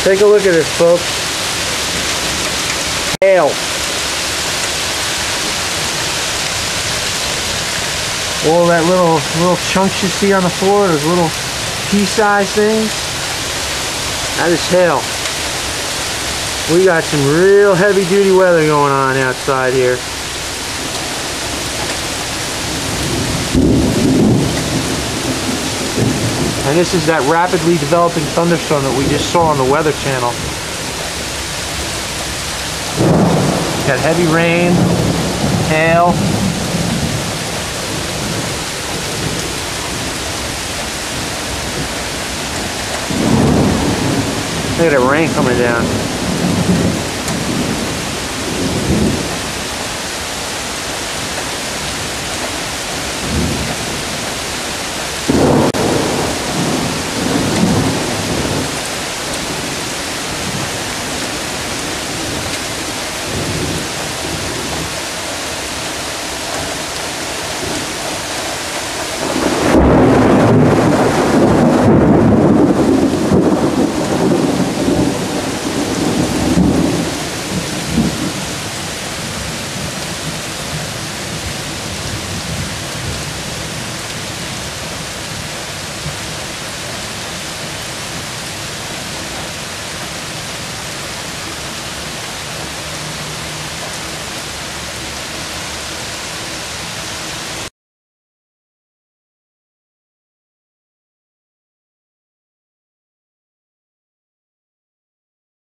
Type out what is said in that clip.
Take a look at this, folks. Hail. All that little chunks you see on the floor, those little pea-sized things, that is hail. We got some real heavy-duty weather going on outside here. And this is that rapidly developing thunderstorm that we just saw on the Weather Channel. Got heavy rain, hail. Look at that rain coming down.